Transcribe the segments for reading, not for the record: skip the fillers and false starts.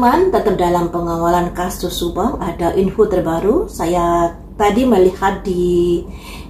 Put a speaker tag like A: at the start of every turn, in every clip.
A: teman-teman, tetap dalam pengawalan kasus Subang. Ada info terbaru. Saya tadi melihat di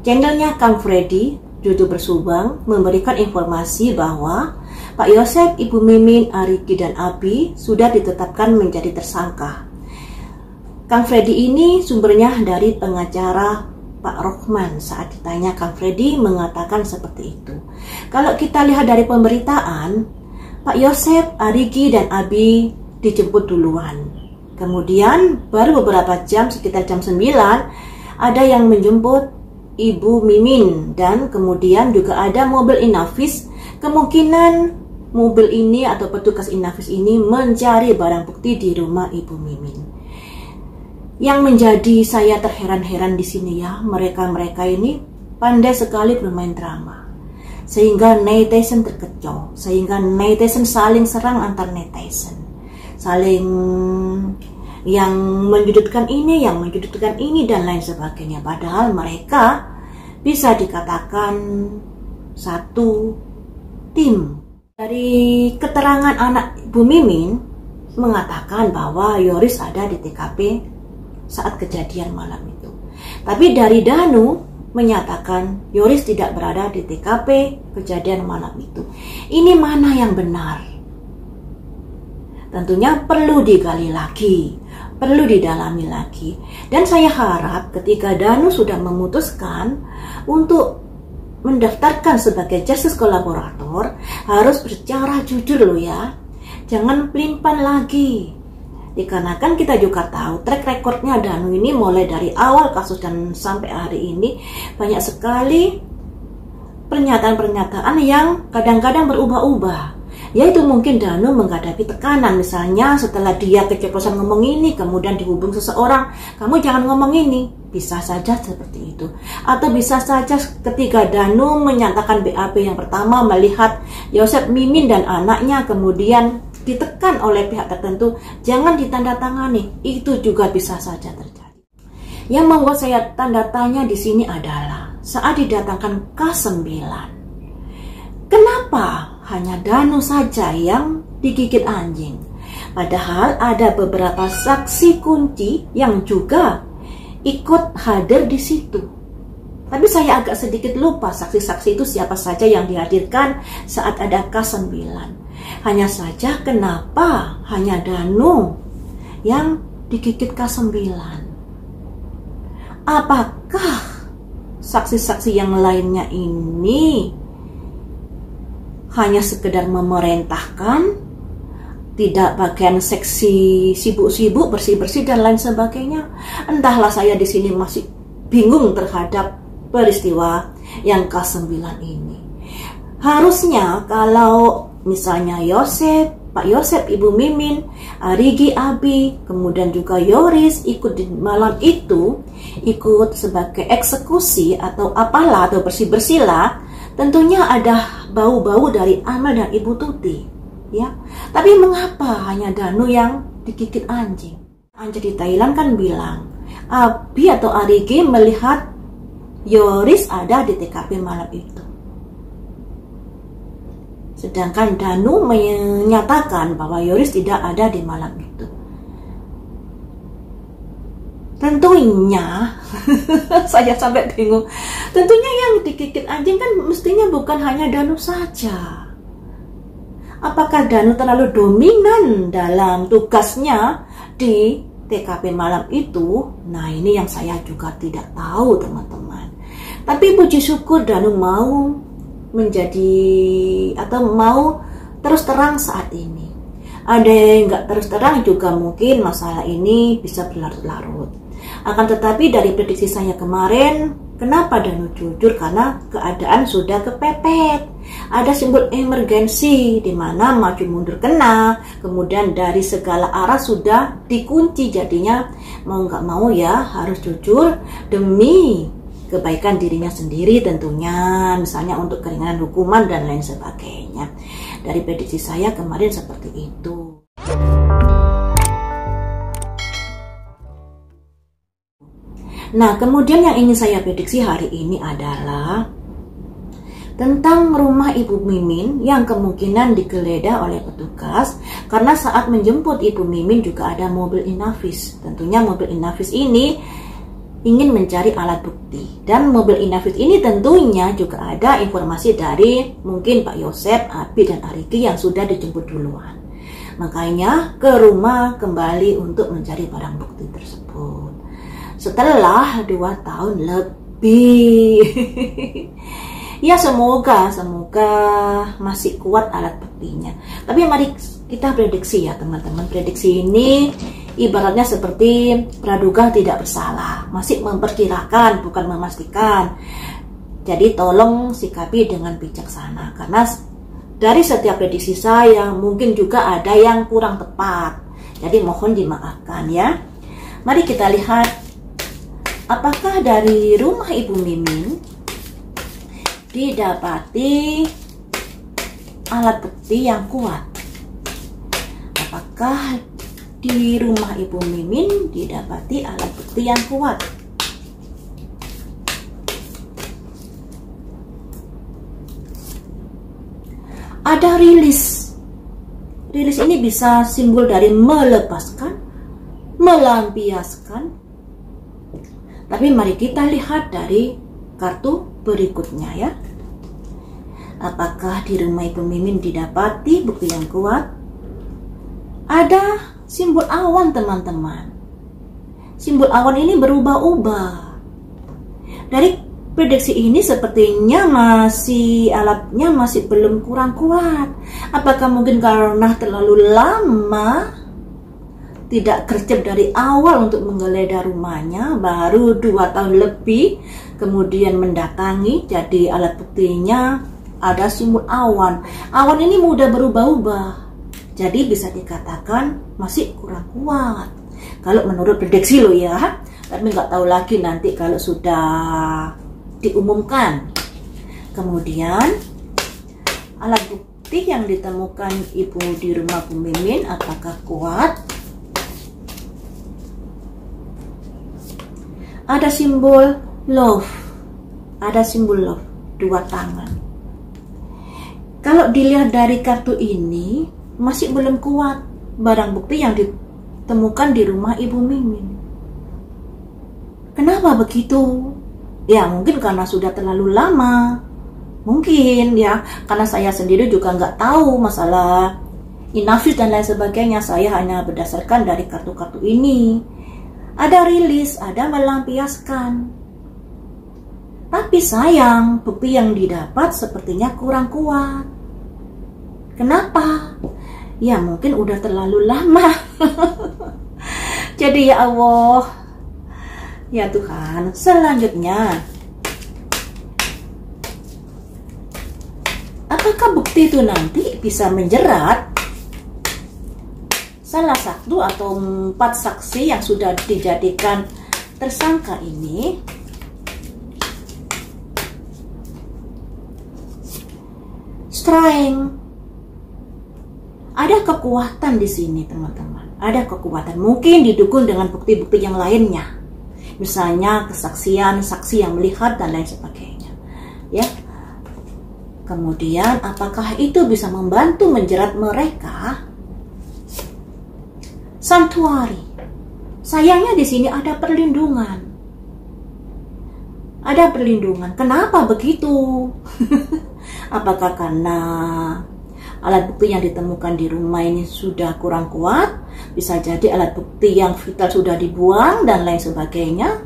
A: channelnya Kang Freddy, YouTuber Subang, memberikan informasi bahwa Pak Yosep, Ibu Mimin, Arigi, dan Abi sudah ditetapkan menjadi tersangka. Kang Freddy ini sumbernya dari pengacara Pak Rohman. Saat ditanya, Kang Freddy mengatakan seperti itu. Kalau kita lihat dari pemberitaan, Pak Yosep, Arigi, dan Abi dijemput duluan. Kemudian baru beberapa jam, sekitar jam 9, ada yang menjemput Ibu Mimin. Dan kemudian juga ada mobil Inafis. Kemungkinan mobil ini atau petugas Inafis ini mencari barang bukti di rumah Ibu Mimin. Yang menjadi saya terheran-heran di sini ya, mereka ini pandai sekali bermain drama. Sehingga netizen terkecoh, sehingga netizen saling serang antar netizen, saling yang menyudutkan ini, yang menyudutkan ini, dan lain sebagainya. Padahal mereka bisa dikatakan satu tim. Dari keterangan anak Bu Mimin mengatakan bahwa Yoris ada di TKP saat kejadian malam itu. Tapi dari Danu menyatakan Yoris tidak berada di TKP kejadian malam itu. Ini mana yang benar? Tentunya perlu digali lagi, perlu didalami lagi. Dan saya harap ketika Danu sudah memutuskan untuk mendaftarkan sebagai justice kolaborator, harus bicara jujur loh ya. Jangan pelimpan lagi. Dikarenakan kita juga tahu track recordnya Danu ini mulai dari awal kasus dan sampai hari ini banyak sekali pernyataan-pernyataan yang kadang-kadang berubah-ubah. Yaitu mungkin Danu menghadapi tekanan, misalnya setelah dia keceplosan ngomong ini, kemudian dihubung seseorang, kamu jangan ngomong ini. Bisa saja seperti itu. Atau bisa saja ketika Danu menyatakan BAP yang pertama melihat Yosep, Mimin, dan anaknya, kemudian ditekan oleh pihak tertentu, jangan ditandatangani. Itu juga bisa saja terjadi. Yang membuat saya tanda tanya di sini adalah saat didatangkan K9, kenapa hanya Danu saja yang digigit anjing? Padahal ada beberapa saksi kunci yang juga ikut hadir di situ. Tapi saya agak sedikit lupa saksi-saksi itu siapa saja yang dihadirkan saat ada K9. Hanya saja kenapa hanya Danu yang digigit K9? Apakah saksi-saksi yang lainnya ini hanya sekedar memerintahkan, tidak bagian seksi sibuk-sibuk, bersih-bersih, dan lain sebagainya? Entahlah, saya di sini masih bingung terhadap peristiwa yang K9 ini. Harusnya kalau misalnya Pak Yosep, Ibu Mimin, Arigi, Abi, kemudian juga Yoris ikut di malam itu, ikut sebagai eksekusi atau apalah, atau bersih-bersih lah, tentunya ada bau-bau dari Amel dan Ibu Tuti, ya. Tapi mengapa hanya Danu yang digigit anjing? Anjing di Thailand kan bilang, Abi atau Arigi melihat Yoris ada di TKP malam itu. Sedangkan Danu menyatakan bahwa Yoris tidak ada di malam itu. Tentunya, saya sampai bingung. Tentunya yang digigit anjing kan mestinya bukan hanya Danu saja. Apakah Danu terlalu dominan dalam tugasnya di TKP malam itu? Nah, ini yang saya juga tidak tahu, teman-teman. Tapi puji syukur Danu mau menjadi atau mau terus terang saat ini. Ada yang nggak terus terang juga, mungkin masalah ini bisa berlarut-larut. Akan tetapi dari prediksi saya kemarin, kenapa Danu jujur? Karena keadaan sudah kepepet. Ada simbol emergensi di mana maju mundur kena, kemudian dari segala arah sudah dikunci. Jadinya mau nggak mau ya harus jujur demi kebaikan dirinya sendiri tentunya, misalnya untuk keringanan hukuman dan lain sebagainya. Dari prediksi saya kemarin seperti itu. Nah, kemudian yang ingin saya prediksi hari ini adalah tentang rumah Ibu Mimin yang kemungkinan digeledah oleh petugas. Karena saat menjemput Ibu Mimin juga ada mobil Inavis. Tentunya mobil Inavis ini ingin mencari alat bukti. Dan mobil Inavis ini tentunya juga ada informasi dari mungkin Pak Yosep, Abi, dan Ariki yang sudah dijemput duluan. Makanya ke rumah kembali untuk mencari barang bukti tersebut. Setelah 2 tahun lebih. Ya semoga masih kuat alat buktinya. Tapi mari kita prediksi ya teman-teman. Prediksi ini ibaratnya seperti praduga tidak bersalah. Masih memperkirakan bukan memastikan. Jadi tolong sikapi dengan bijaksana. Karena dari setiap prediksi saya mungkin juga ada yang kurang tepat. Jadi mohon dimaafkan ya. Mari kita lihat apakah dari rumah Ibu Mimin didapati alat bukti yang kuat. Apakah di rumah Ibu Mimin didapati alat bukti yang kuat? Ada rilis. Rilis ini bisa simbol dari melepaskan, melampiaskan. Tapi mari kita lihat dari kartu berikutnya ya. Apakah di rumah Ibu Mimin didapati bukti yang kuat? Ada simbol awan teman-teman. Simbol awan ini berubah-ubah. Dari prediksi ini sepertinya alatnya masih belum kurang kuat. Apakah mungkin karena terlalu lama tidak gercep dari awal untuk menggeledah rumahnya, baru 2 tahun lebih kemudian mendatangi, jadi alat buktinya ada simbol awan. Awan ini mudah berubah-ubah, jadi bisa dikatakan masih kurang kuat kalau menurut prediksi lo ya. Tapi nggak tahu lagi nanti kalau sudah diumumkan. Kemudian alat bukti yang ditemukan Ibu di rumah Bu Mimin apakah kuat? Ada simbol love. Ada simbol love, 2 tangan. Kalau dilihat dari kartu ini masih belum kuat barang bukti yang ditemukan di rumah Ibu Mimin. Kenapa begitu? Ya mungkin karena sudah terlalu lama. Mungkin ya, karena saya sendiri juga nggak tahu masalah Inavis dan lain sebagainya. Saya hanya berdasarkan dari kartu-kartu ini. Ada rilis, ada melampiaskan. Tapi sayang, bukti yang didapat sepertinya kurang kuat. Kenapa? Ya mungkin udah terlalu lama. Jadi ya Allah, ya Tuhan, selanjutnya apakah bukti itu nanti bisa menjerat salah satu atau 4 saksi yang sudah dijadikan tersangka ini? Strength. Ada kekuatan di sini teman-teman. Ada kekuatan. Mungkin didukung dengan bukti-bukti yang lainnya. Misalnya kesaksian saksi yang melihat dan lain sebagainya. Ya. Kemudian apakah itu bisa membantu menjerat mereka? Santuari. Sayangnya di sini ada perlindungan. Ada perlindungan. Kenapa begitu? Apakah karena alat bukti yang ditemukan di rumah ini sudah kurang kuat? Bisa jadi alat bukti yang vital sudah dibuang dan lain sebagainya.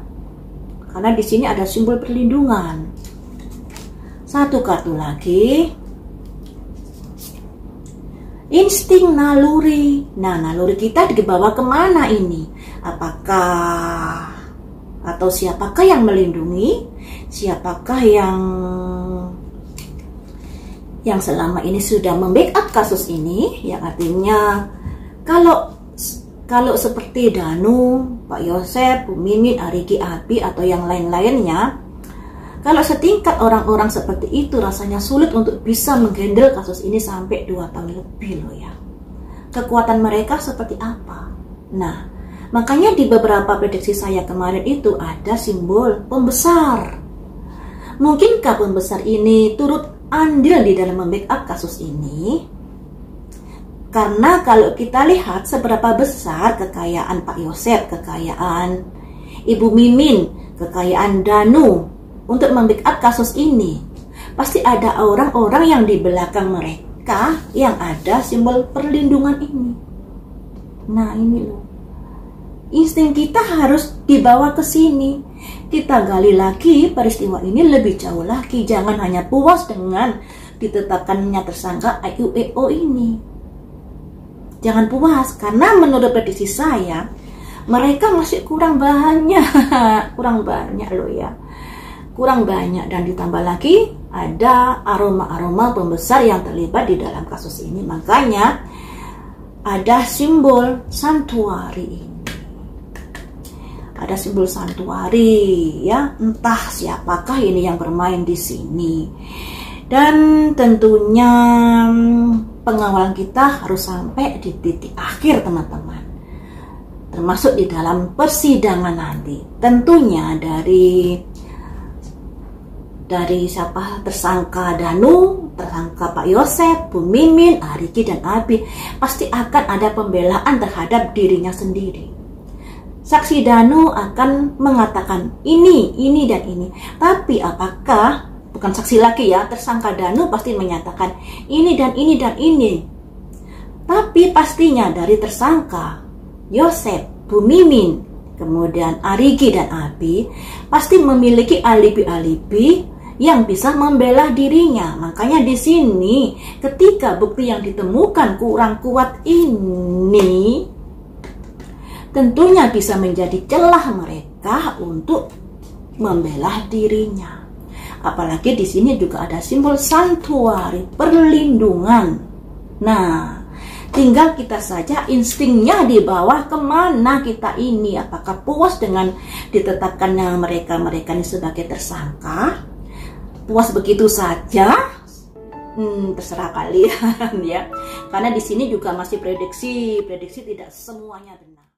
A: Karena di sini ada simbol perlindungan. 1 kartu lagi. Insting naluri. Nah, naluri kita dibawa kemana ini? Apakah atau siapakah yang melindungi? Siapakah yang selama ini sudah membackup kasus ini? Yang artinya kalau seperti Danu, Pak Yosep, Bu Mimin, Ariki, Abi atau yang lain-lainnya, kalau setingkat orang-orang seperti itu rasanya sulit untuk bisa menghandle kasus ini sampai 2 tahun lebih loh ya. Kekuatan mereka seperti apa? Nah, makanya di beberapa prediksi saya kemarin itu ada simbol pembesar. Mungkinkah pembesar ini turut andil di dalam membackup kasus ini? Karena kalau kita lihat seberapa besar kekayaan Pak Yosep, kekayaan Ibu Mimin, kekayaan Danu untuk membackup kasus ini, pasti ada orang-orang yang di belakang mereka yang ada simbol perlindungan ini. Nah ini loh, insting kita harus dibawa ke sini. Kita gali lagi peristiwa ini lebih jauh lagi. Jangan hanya puas dengan ditetapkannya tersangka AIU-EO ini. Jangan puas, karena menurut prediksi saya mereka masih kurang banyak, kurang banyak loh ya, kurang banyak. Dan ditambah lagi ada aroma-aroma pembesar yang terlibat di dalam kasus ini. Makanya ada simbol santuari ini. Ada simbol santuari ya, entah siapakah ini yang bermain di sini. Dan tentunya pengawalan kita harus sampai di titik akhir teman-teman, termasuk di dalam persidangan nanti. Tentunya dari siapa tersangka Danu, tersangka Pak Yosep, Bu Mimin, Ariki dan Abi, pasti akan ada pembelaan terhadap dirinya sendiri. Saksi Danu akan mengatakan ini dan ini. Tapi apakah, bukan saksi lagi ya, tersangka Danu pasti menyatakan ini dan ini dan ini. Tapi pastinya dari tersangka Yosep, Bu Mimin, kemudian Ariki dan Abi pasti memiliki alibi-alibi yang bisa membela dirinya. Makanya di sini ketika bukti yang ditemukan kurang kuat ini, tentunya bisa menjadi celah mereka untuk membela dirinya. Apalagi di sini juga ada simbol santuari, perlindungan. Nah, tinggal kita saja instingnya di bawah kemana kita ini. Apakah puas dengan ditetapkannya mereka ini sebagai tersangka? Puas begitu saja? Terserah kalian ya. Karena di sini juga masih prediksi tidak semuanya benar.